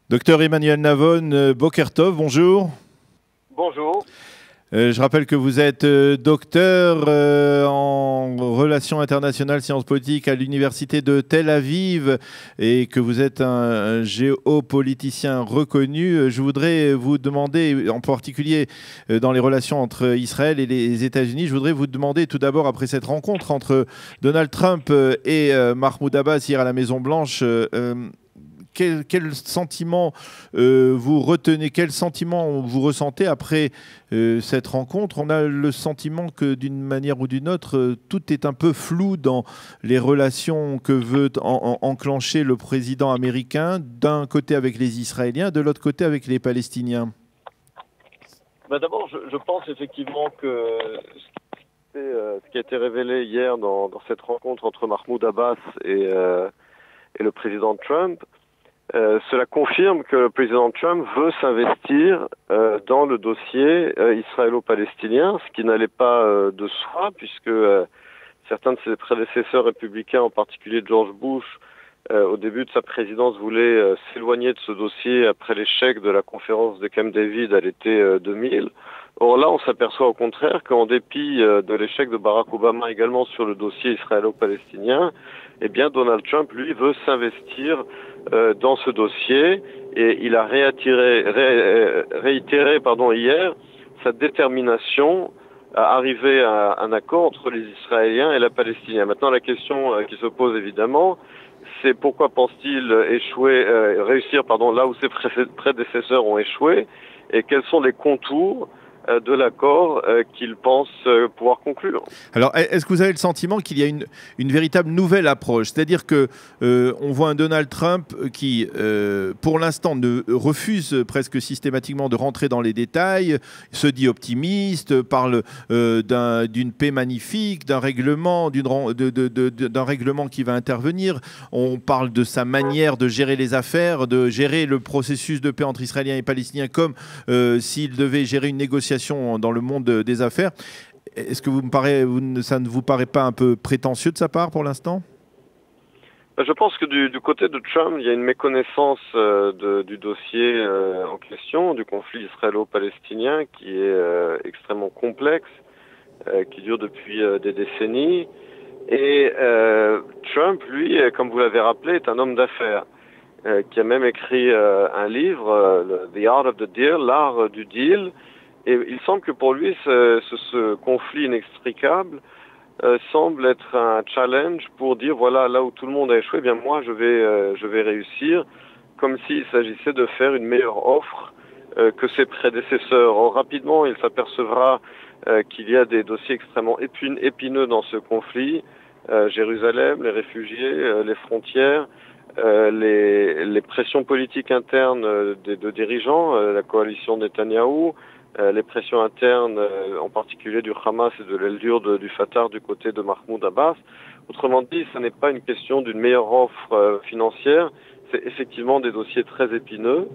Docteur Emmanuel Navon, Boker Tov, bonjour. Bonjour. Je rappelle que vous êtes docteur en relations internationales, sciences politiques à l'université de Tel Aviv et que vous êtes un géopoliticien reconnu. Je voudrais vous demander, en particulier dans les relations entre Israël et les États-Unis, je voudrais vous demander tout d'abord, après cette rencontre entre Donald Trump et Mahmoud Abbas hier à la Maison-Blanche, quel sentiment vous retenez, quel sentiment vous ressentez après cette rencontre? On a le sentiment que d'une manière ou d'une autre, tout est un peu flou dans les relations que veut enclencher le président américain, d'un côté avec les Israéliens, de l'autre côté avec les Palestiniens. D'abord, je pense effectivement que ce qui a été révélé hier dans cette rencontre entre Mahmoud Abbas et le président Trump, cela confirme que le président Trump veut s'investir dans le dossier israélo-palestinien, ce qui n'allait pas de soi, puisque certains de ses prédécesseurs républicains, en particulier George Bush, au début de sa présidence, voulaient s'éloigner de ce dossier après l'échec de la conférence de Camp David à l'été 2000. Or là, on s'aperçoit au contraire qu'en dépit de l'échec de Barack Obama également sur le dossier israélo-palestinien, eh bien Donald Trump, lui, veut s'investir dans ce dossier et il a réitéré hier sa détermination à arriver à un accord entre les Israéliens et les Palestiniens. Maintenant, la question qui se pose évidemment, c'est pourquoi pense-t-il réussir là où ses prédécesseurs ont échoué et quels sont les contours de l'accord qu'il pense pouvoir conclure. Alors, est-ce que vous avez le sentiment qu'il y a une véritable nouvelle approche? C'est-à-dire que on voit un Donald Trump qui, pour l'instant, ne refuse presque systématiquement de rentrer dans les détails, se dit optimiste, parle d'une paix magnifique, d'un règlement, d'un règlement qui va intervenir. On parle de sa manière de gérer les affaires, de gérer le processus de paix entre Israéliens et Palestiniens comme s'il devait gérer une négociation dans le monde des affaires. Est-ce que ça ne vous paraît pas un peu prétentieux de sa part pour l'instant? Je pense que du côté de Trump, il y a une méconnaissance du dossier en question, du conflit israélo-palestinien qui est extrêmement complexe, qui dure depuis des décennies. Et Trump, lui, comme vous l'avez rappelé, est un homme d'affaires qui a même écrit un livre, The Art of the Deal, l'art du deal. Et il semble que pour lui, ce conflit inextricable semble être un challenge pour dire voilà, là où tout le monde a échoué, eh bien moi je vais réussir, comme s'il s'agissait de faire une meilleure offre que ses prédécesseurs. Or, rapidement, il s'apercevra qu'il y a des dossiers extrêmement épineux dans ce conflit. Jérusalem, les réfugiés, les frontières, les pressions politiques internes de dirigeants, la coalition Netanyahou, les pressions internes, en particulier du Hamas et de l'aile dure du Fatah du côté de Mahmoud Abbas. Autrement dit, ce n'est pas une question d'une meilleure offre financière, c'est effectivement des dossiers très épineux.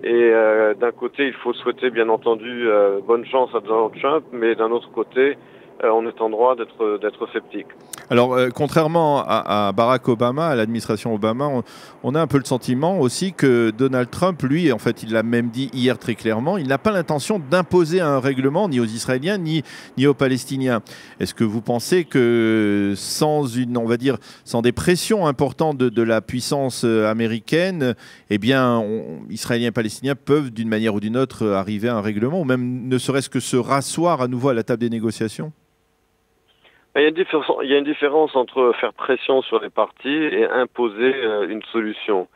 Et d'un côté, il faut souhaiter bien entendu bonne chance à Donald Trump, mais d'un autre côté, on est en droit d'être sceptique. Alors, contrairement à Barack Obama, à l'administration Obama, on a un peu le sentiment aussi que Donald Trump, lui, en fait, il l'a même dit hier très clairement, il n'a pas l'intention d'imposer un règlement ni aux Israéliens ni aux Palestiniens. Est-ce que vous pensez que sans des pressions importantes de la puissance américaine, eh bien, Israéliens et Palestiniens peuvent, d'une manière ou d'une autre, arriver à un règlement, ou même ne serait-ce que se rasseoir à nouveau à la table des négociations? Il y a une différence entre faire pression sur les parties et imposer une solution.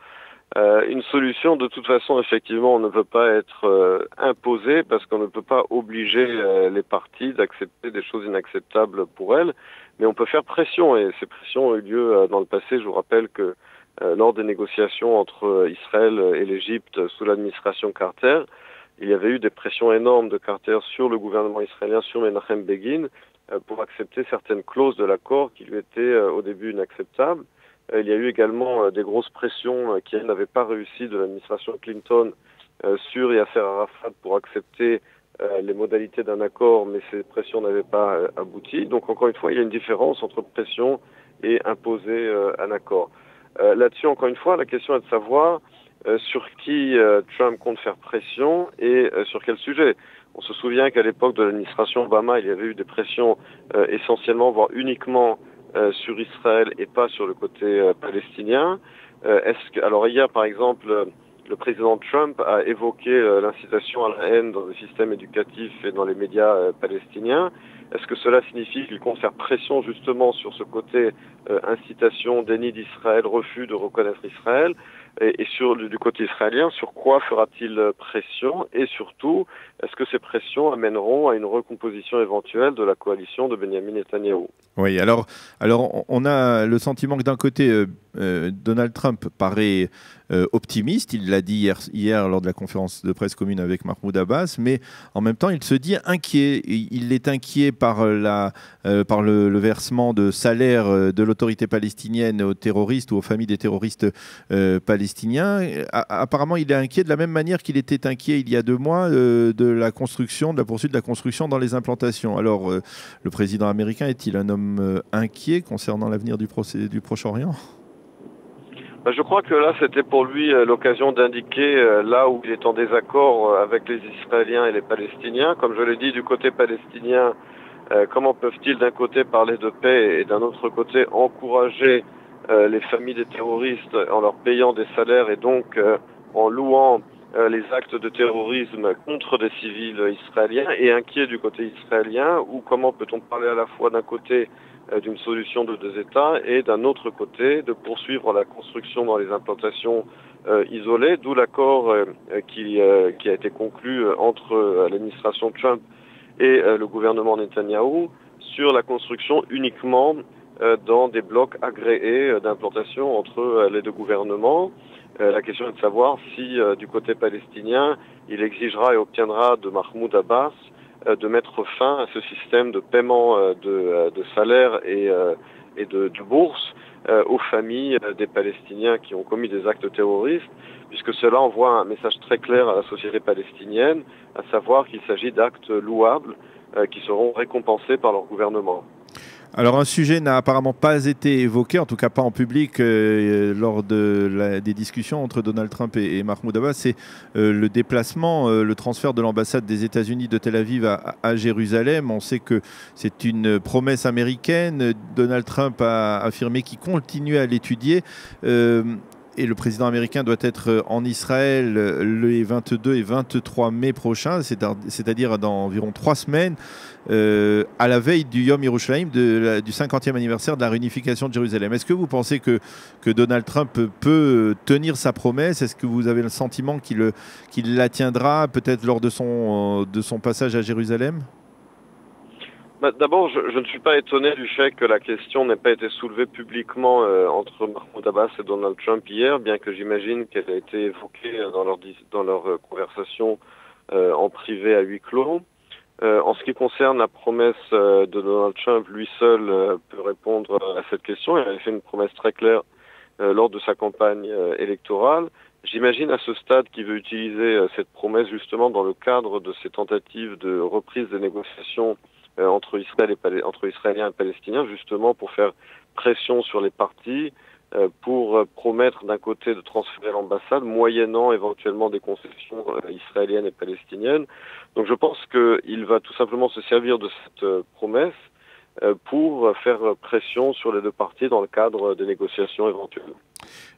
Une solution, de toute façon, effectivement, on ne peut pas être imposée parce qu'on ne peut pas obliger les parties d'accepter des choses inacceptables pour elles, mais on peut faire pression et ces pressions ont eu lieu dans le passé. Je vous rappelle que lors des négociations entre Israël et l'Égypte sous l'administration Carter, il y avait eu des pressions énormes de Carter sur le gouvernement israélien, sur Menachem Begin, pour accepter certaines clauses de l'accord qui lui étaient au début inacceptables. Il y a eu également des grosses pressions qui n'avaient pas réussi de l'administration Clinton sur Yasser Arafat pour accepter les modalités d'un accord, mais ces pressions n'avaient pas abouti. Donc encore une fois, il y a une différence entre pression et imposer un accord. Là-dessus, encore une fois, la question est de savoir sur qui Trump compte faire pression et sur quel sujet. On se souvient qu'à l'époque de l'administration Obama, il y avait eu des pressions essentiellement, voire uniquement sur Israël et pas sur le côté palestinien. Alors hier, par exemple, le président Trump a évoqué l'incitation à la haine dans le système éducatif et dans les médias palestiniens. Est-ce que cela signifie qu'il compte faire pression justement sur ce côté incitation, déni d'Israël, refus de reconnaître Israël et du côté israélien, sur quoi fera-t-il pression? Et surtout, est-ce que ces pressions amèneront à une recomposition éventuelle de la coalition de Benjamin Netanyahou? Oui, alors on a le sentiment que d'un côté, Donald Trump paraît optimiste, il l'a dit hier lors de la conférence de presse commune avec Mahmoud Abbas, mais en même temps il se dit inquiet. Il est inquiet par le versement de salaire de l'autorité palestinienne aux terroristes ou aux familles des terroristes palestiniens. Apparemment il est inquiet de la même manière qu'il était inquiet il y a 2 mois de la poursuite de la construction dans les implantations. Alors le président américain est-il un homme inquiet concernant l'avenir du Proche-Orient? Je crois que là, c'était pour lui l'occasion d'indiquer là où il est en désaccord avec les Israéliens et les Palestiniens. Comme je l'ai dit, du côté palestinien, comment peuvent-ils d'un côté parler de paix et d'un autre côté encourager les familles des terroristes en leur payant des salaires et donc en louant les actes de terrorisme contre des civils israéliens, et inquiets du côté israélien, ou comment peut-on parler à la fois d'un côté d'une solution de 2 États et d'un autre côté de poursuivre la construction dans les implantations isolées, d'où l'accord qui a été conclu entre l'administration Trump et le gouvernement Netanyahou sur la construction uniquement dans des blocs agréés d'implantation entre les 2 gouvernements. La question est de savoir si du côté palestinien, il exigera et obtiendra de Mahmoud Abbas de mettre fin à ce système de paiement de salaire et de bourse aux familles des Palestiniens qui ont commis des actes terroristes, puisque cela envoie un message très clair à la société palestinienne, à savoir qu'il s'agit d'actes louables qui seront récompensés par leur gouvernement. Alors un sujet n'a apparemment pas été évoqué, en tout cas pas en public, lors des discussions entre Donald Trump et Mahmoud Abbas, c'est le déplacement, le transfert de l'ambassade des États-Unis de Tel Aviv à Jérusalem. On sait que c'est une promesse américaine. Donald Trump a affirmé qu'il continuait à l'étudier. Et le président américain doit être en Israël les 22 et 23 mai prochains, c'est-à-dire dans environ 3 semaines, à la veille du Yom Yerushalayim, du 50e anniversaire de la réunification de Jérusalem. Est-ce que vous pensez que Donald Trump peut tenir sa promesse? Est-ce que vous avez le sentiment qu'il la tiendra peut-être lors de son passage à Jérusalem? D'abord, je ne suis pas étonné du fait que la question n'ait pas été soulevée publiquement entre Mahmoud Abbas et Donald Trump hier, bien que j'imagine qu'elle a été évoquée dans leur conversation en privé à huis clos. En ce qui concerne la promesse de Donald Trump, lui seul peut répondre à cette question. Il avait fait une promesse très claire lors de sa campagne électorale. J'imagine à ce stade qu'il veut utiliser cette promesse justement dans le cadre de ses tentatives de reprise des négociations entre Israéliens et Palestiniens, justement pour faire pression sur les parties, pour promettre d'un côté de transférer l'ambassade, moyennant éventuellement des concessions israéliennes et palestiniennes. Donc je pense qu'il va tout simplement se servir de cette promesse pour faire pression sur les 2 parties dans le cadre des négociations éventuelles.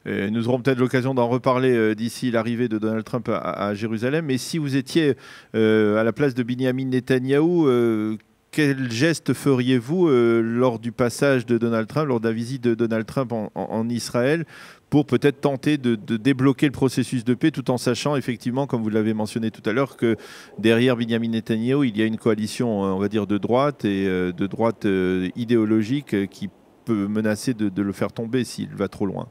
Nous aurons peut-être l'occasion d'en reparler d'ici l'arrivée de Donald Trump à Jérusalem. Mais si vous étiez à la place de Benjamin Netanyahou, quel geste feriez-vous lors du passage de Donald Trump, lors de la visite de Donald Trump en Israël, pour peut-être tenter de débloquer le processus de paix, tout en sachant effectivement, comme vous l'avez mentionné tout à l'heure, que derrière Benjamin Netanyahou, il y a une coalition, on va dire, de droite et de droite idéologique qui peut menacer de le faire tomber s'il va trop loin?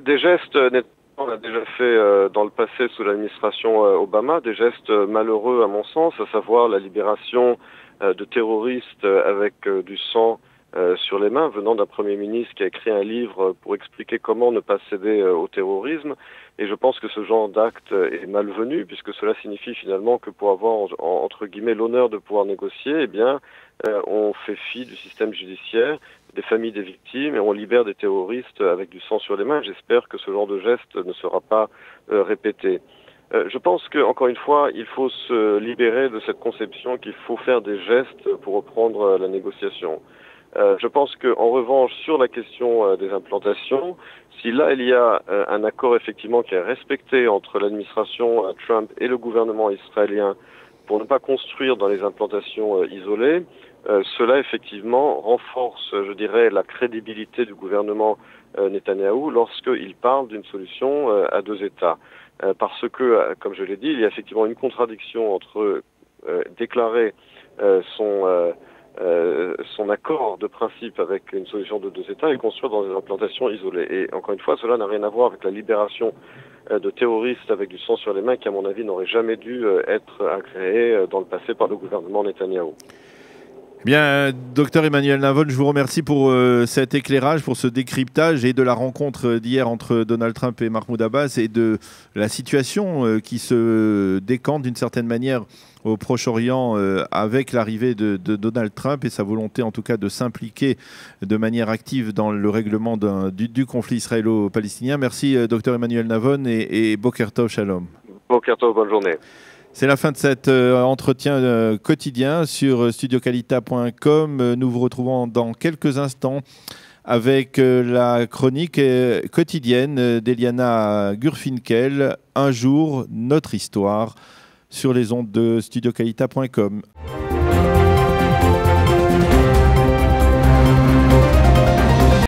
Des gestes, on l'a déjà fait dans le passé sous l'administration Obama, des gestes malheureux à mon sens, à savoir la libération de terroristes avec du sang sur les mains, venant d'un Premier ministre qui a écrit un livre pour expliquer comment ne pas céder au terrorisme. Et je pense que ce genre d'acte est malvenu, puisque cela signifie finalement que pour avoir, entre guillemets, l'honneur de pouvoir négocier, eh bien, on fait fi du système judiciaire, des familles des victimes, et on libère des terroristes avec du sang sur les mains. J'espère que ce genre de geste ne sera pas répété. Je pense que, encore une fois, il faut se libérer de cette conception qu'il faut faire des gestes pour reprendre la négociation. Je pense qu'en revanche, sur la question des implantations, si là il y a un accord effectivement qui est respecté entre l'administration Trump et le gouvernement israélien pour ne pas construire dans les implantations isolées, cela effectivement renforce, je dirais, la crédibilité du gouvernement Netanyahou lorsqu'il parle d'une solution à deux États. Parce que, comme je l'ai dit, il y a effectivement une contradiction entre déclarer son accord de principe avec une solution de deux États et construire dans des implantations isolées. Et encore une fois, cela n'a rien à voir avec la libération de terroristes avec du sang sur les mains qui, à mon avis, n'aurait jamais dû être agréé dans le passé par le gouvernement Netanyahou. Bien, docteur Emmanuel Navon, je vous remercie pour cet éclairage, pour ce décryptage et de la rencontre d'hier entre Donald Trump et Mahmoud Abbas et de la situation qui se décante d'une certaine manière au Proche-Orient avec l'arrivée de Donald Trump et sa volonté en tout cas de s'impliquer de manière active dans le règlement du conflit israélo-palestinien. Merci docteur Emmanuel Navon et Boker Tov Shalom. Boker Tov, bonne journée. C'est la fin de cet entretien quotidien sur studiokalita.com. Nous vous retrouvons dans quelques instants avec la chronique quotidienne d'Eliana Gurfinkel, Un jour, notre histoire, sur les ondes de studiokalita.com.